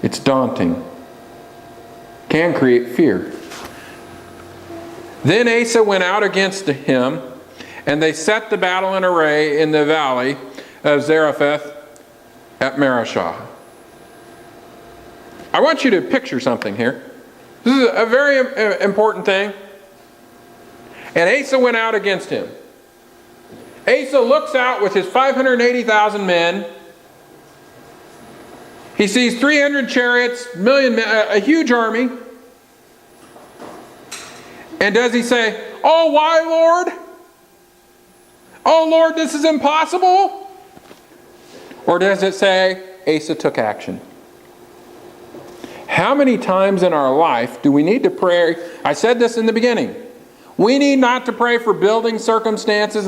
It's daunting. Can create fear. Then Asa went out against him, and they set the battle in array in the valley of Zarephath at Marishah. I want you to picture something here. This is a very important thing. And Asa went out against him. Asa looks out with his 580,000 men. He sees 300 chariots, a huge army. And does he say, "Oh, why, Lord? Oh, Lord, this is impossible"? Or does it say Asa took action? How many times in our life do we need to pray? I said this in the beginning. We need not to pray for building circumstances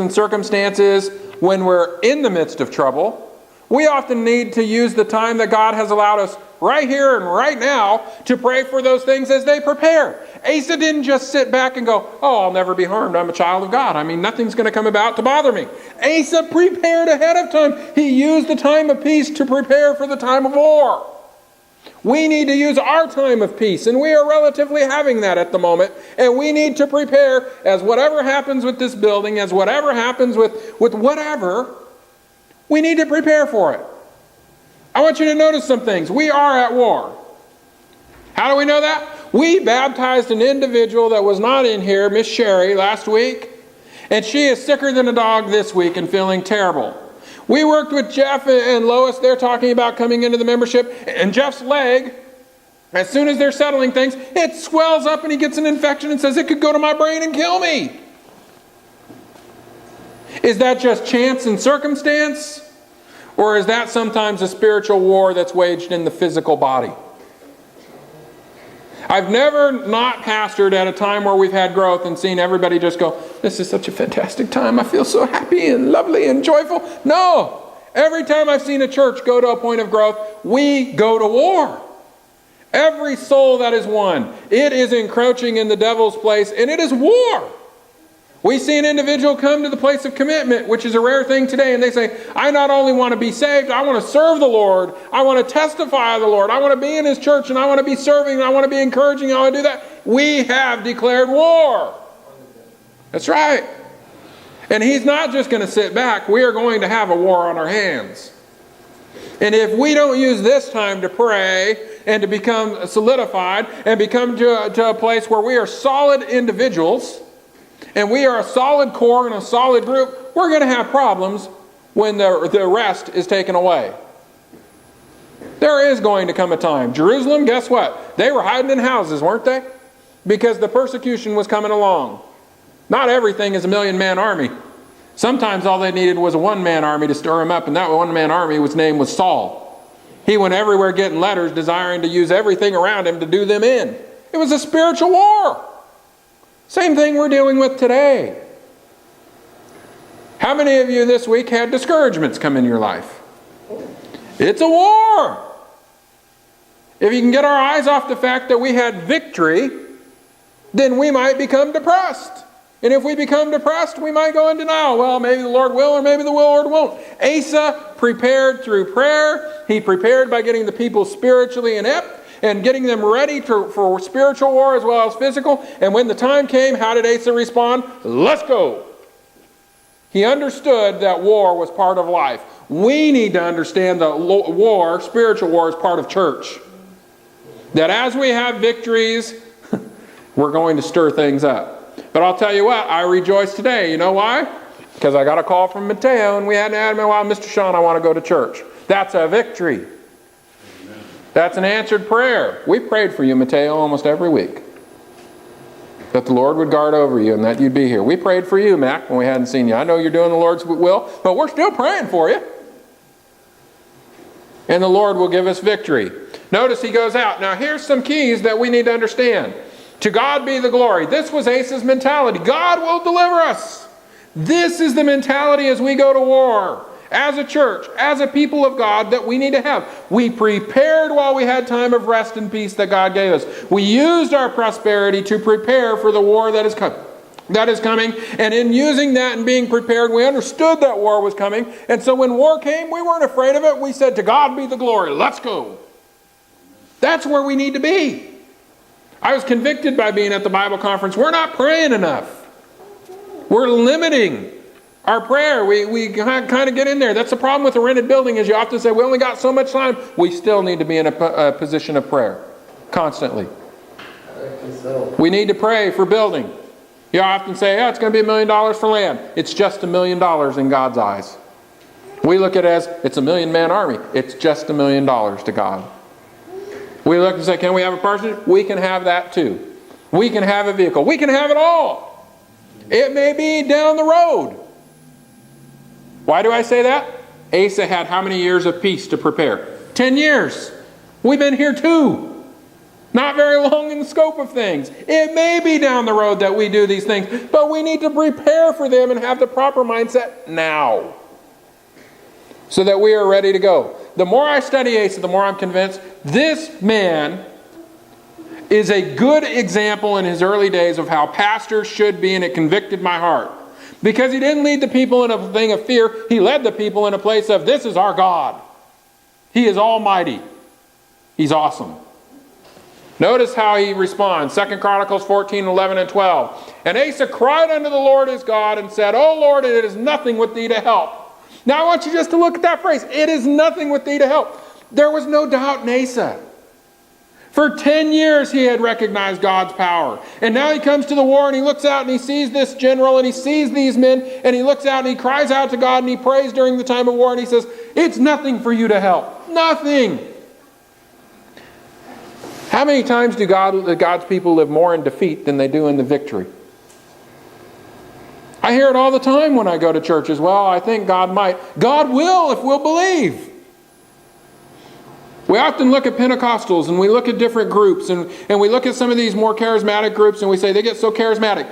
when we're in the midst of trouble. We often need to use the time that God has allowed us right here and right now to pray for those things as they prepare. Asa didn't just sit back and go, "Oh, I'll never be harmed. I'm a child of God. I mean, nothing's going to come about to bother me." Asa prepared ahead of time. He used the time of peace to prepare for the time of war. We need to use our time of peace, and we are relatively having that at the moment, and we need to prepare as whatever happens with this building, as whatever happens with whatever, we need to prepare for it. I want you to notice some things. We are at war. How do we know that? We baptized an individual that was not in here, Miss Sherry, last week, and she is sicker than a dog this week and feeling terrible. We worked with Jeff and Lois. They're talking about coming into the membership. And Jeff's leg, as soon as they're settling things, it swells up and he gets an infection and says, "It could go to my brain and kill me." Is that just chance and circumstance? Or is that sometimes a spiritual war that's waged in the physical body? I've never not pastored at a time where we've had growth and seen everybody just go, "This is such a fantastic time. I feel so happy and lovely and joyful." No. Every time I've seen a church go to a point of growth, we go to war. Every soul that is won, it is encroaching in the devil's place, and it is war. We see an individual come to the place of commitment, which is a rare thing today, and they say, "I not only want to be saved, I want to serve the Lord. I want to testify of the Lord. I want to be in His church, and I want to be serving, and I want to be encouraging, I want to do that." We have declared war. That's right. And He's not just going to sit back. We are going to have a war on our hands. And if we don't use this time to pray and to become solidified and become to a place where we are solid individuals, and we are a solid core and a solid group, we're going to have problems when the rest is taken away. There is going to come a time. Jerusalem, guess what? They were hiding in houses, weren't they? Because the persecution was coming along. Not everything is a 1,000,000-man army. Sometimes all they needed was a one-man army to stir them up, and that one-man army was named was Saul. He went everywhere getting letters, desiring to use everything around him to do them in. It was a spiritual war. Same thing we're dealing with today. How many of you this week had discouragements come in your life? It's a war. If you can get our eyes off the fact that we had victory, then we might become depressed. And if we become depressed, we might go in denial. Well, maybe the Lord will, or maybe the Lord won't. Asa prepared through prayer. He prepared by getting the people spiritually inept and getting them ready for spiritual war as well as physical. And when the time came, how did Asa respond? Let's go. He understood that war was part of life. We need to understand that war, spiritual war, is part of church. That as we have victories, we're going to stir things up. But I'll tell you what, I rejoice today. You know why? Because I got a call from Mateo, and we hadn't had him in a while. "Mr. Shawn, I want to go to church." That's a victory. That's an answered prayer. We prayed for you, Mateo, almost every week. That the Lord would guard over you and that you'd be here. We prayed for you, Mac, when we hadn't seen you. I know you're doing the Lord's will, but we're still praying for you. And the Lord will give us victory. Notice he goes out. Now here's some keys that we need to understand. To God be the glory. This was Asa's mentality. God will deliver us. This is the mentality as we go to war. As a church, as a people of God, that we need to have. We prepared while we had time of rest and peace that God gave us. We used our prosperity to prepare for the war that is coming. And in using that and being prepared, we understood that war was coming. And so when war came, we weren't afraid of it. We said, "To God be the glory. Let's go." That's where we need to be. I was convicted by being at the Bible conference. We're not praying enough. We're limiting our prayer. We kind of get in there. That's the problem with a rented building, is you often say, we only got so much time. We still need to be in a position of prayer constantly. We need to pray for building. You often say, it's going to be $1 million for land. It's just $1 million in God's eyes. We look at it as, it's a 1,000,000-man army. It's just $1 million to God. We look and say, can we have a parsonage? We can have that too. We can have a vehicle. We can have it all. It may be down the road. Why do I say that? Asa had how many years of peace to prepare? 10 years. We've been here too. Not very long in the scope of things. It may be down the road that we do these things, but we need to prepare for them and have the proper mindset now, so that we are ready to go. The more I study Asa, the more I'm convinced this man is a good example in his early days of how pastors should be, and it convicted my heart. Because he didn't lead the people in a thing of fear. He led the people in a place of, this is our God. He is almighty. He's awesome. Notice how he responds. 2 Chronicles 14, 11, and 12. And Asa cried unto the Lord his God and said, O Lord, it is nothing with thee to help. Now I want you just to look at that phrase. It is nothing with thee to help. There was no doubt in Asa. For 10 years he had recognized God's power. And now he comes to the war and he looks out and he sees this general and he sees these men and he looks out and he cries out to God and he prays during the time of war and he says, it's nothing for you to help. Nothing. How many times do God's people live more in defeat than they do in the victory? I hear it all the time when I go to churches. Well, I think God might. God will if we'll believe. We often look at Pentecostals and we look at different groups and we look at some of these more charismatic groups and we say they get so charismatic.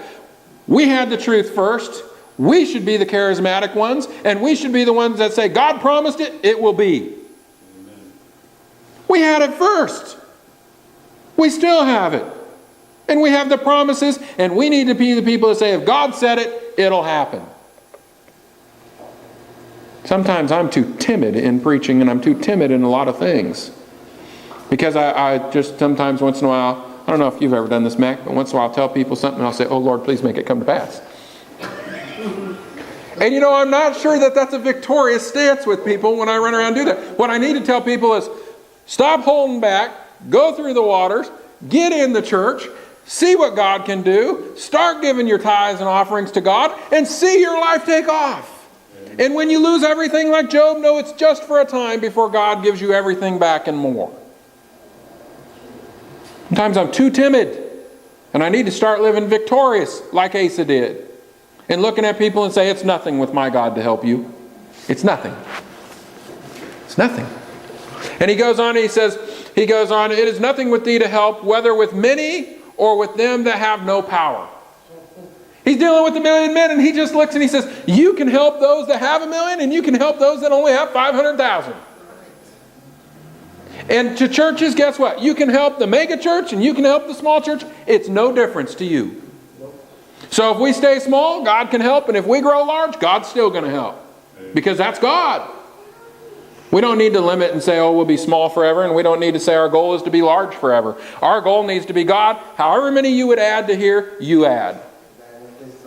We had the truth first. We should be the charismatic ones, and we should be the ones that say, God promised it, it will be. Amen. We had it first. We still have it. And we have the promises, and we need to be the people that say, if God said it, it'll happen. Sometimes I'm too timid in preaching, and I'm too timid in a lot of things. Because I just sometimes once in a while, I don't know if you've ever done this, Mac, but once in a while I'll tell people something and I'll say, oh Lord, please make it come to pass. And you know, I'm not sure that that's a victorious stance with people when I run around and do that. What I need to tell people is, stop holding back, go through the waters, get in the church, see what God can do, start giving your tithes and offerings to God, and see your life take off. And when you lose everything like Job, know it's just for a time before God gives you everything back and more. Sometimes I'm too timid, and I need to start living victorious like Asa did. And looking at people and say, it's nothing with my God to help you. It's nothing. It's nothing. And he goes on, it is nothing with thee to help, whether with many or with them that have no power. He's dealing with 1,000,000 men, and he just looks and he says, you can help those that have 1,000,000, and you can help those that only have 500,000. And to churches, guess what? You can help the mega church, and you can help the small church. It's no difference to you. So if we stay small, God can help, and if we grow large, God's still going to help. Because that's God. We don't need to limit and say, oh, we'll be small forever, and we don't need to say our goal is to be large forever. Our goal needs to be, God, however many you would add to here, you add.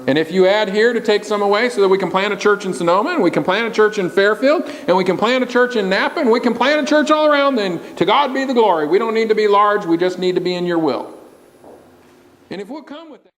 And if you add here to take some away so that we can plant a church in Sonoma, and we can plant a church in Fairfield, and we can plant a church in Napa, and we can plant a church all around, then to God be the glory. We don't need to be large, we just need to be in your will. And if we'll come with that.